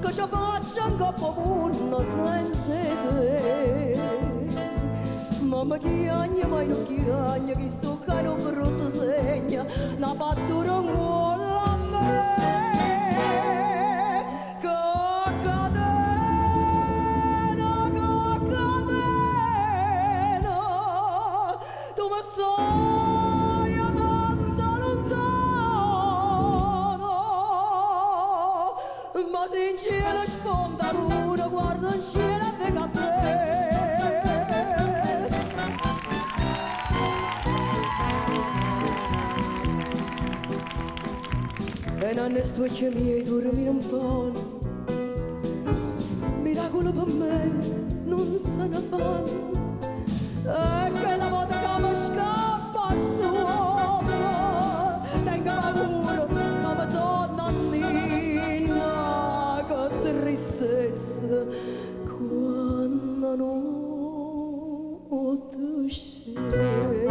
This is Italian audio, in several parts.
che ci faccio un coppo punno senza te. Mamma chiagna, ma non chiagna, che sto caro brutto segna, una fattura un uomo a me. Tu mi stai tanto lontano, ma se in cielo sponda l'una, guarda in cielo e venga a te. E non stucci miei dormi non fanno, miracolo per me non se ne fanno. E quella volta che mi scappa sopra, tengo paura come sono nannina, che tristezza quando notte scende.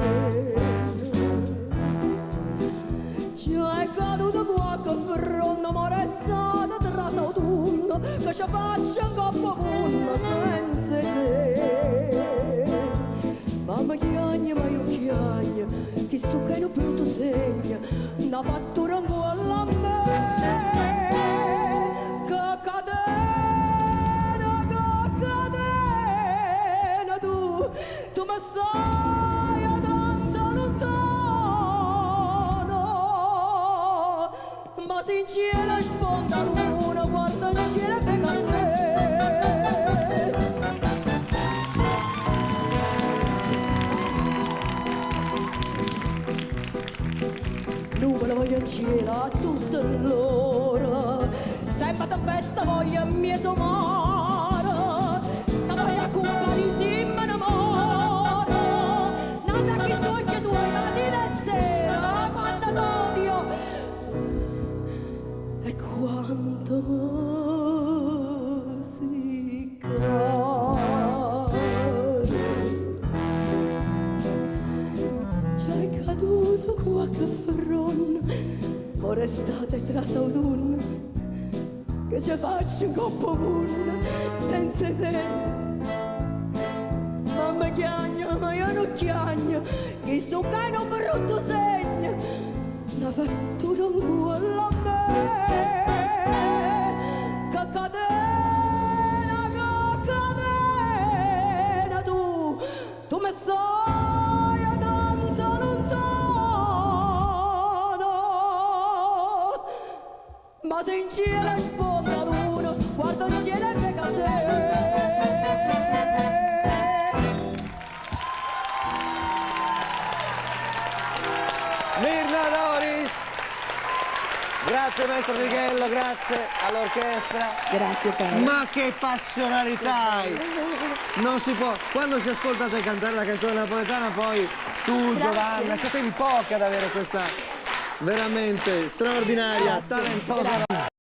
C'è caduto qualche fronno, ma restato tra l'autunno, che ci faccio un coppo punno senza te. Mamma chiagna, ma io chiagna, che sto caro brutto segna, una fattura ancora a me. Che catena, tu mi stai tanto lontano, ma se in cielo sponda l'una, guarda in cielo e venga a te. Nuvole voglio in cielo a tutte l'ora, sempre tempesta voglio mia somara, la voglia colpa di si me ne moro, nata che soglia tua mattina e sera, quando t'odio e quanto mi si cade. C'è caduto qualche fronno, ma restate tra l'autunno, che ci faccio un coppo punno senza te. Mamma chiagna, ma io non chiagna, che sto cano brutto segno, una fattura uguale a me. Che catena, tu mi stai tanto lontano, ma se in cielo sponda l'uno, guarda in cielo e venga a te. Mirna Doris, grazie maestro Righello, grazie all'orchestra. Grazie Paolo. Ma che passionalità hai! Non si può, quando si ascolta te cantare la canzone napoletana, poi tu Giovanna, siete in poche ad avere questa veramente straordinaria, talentosa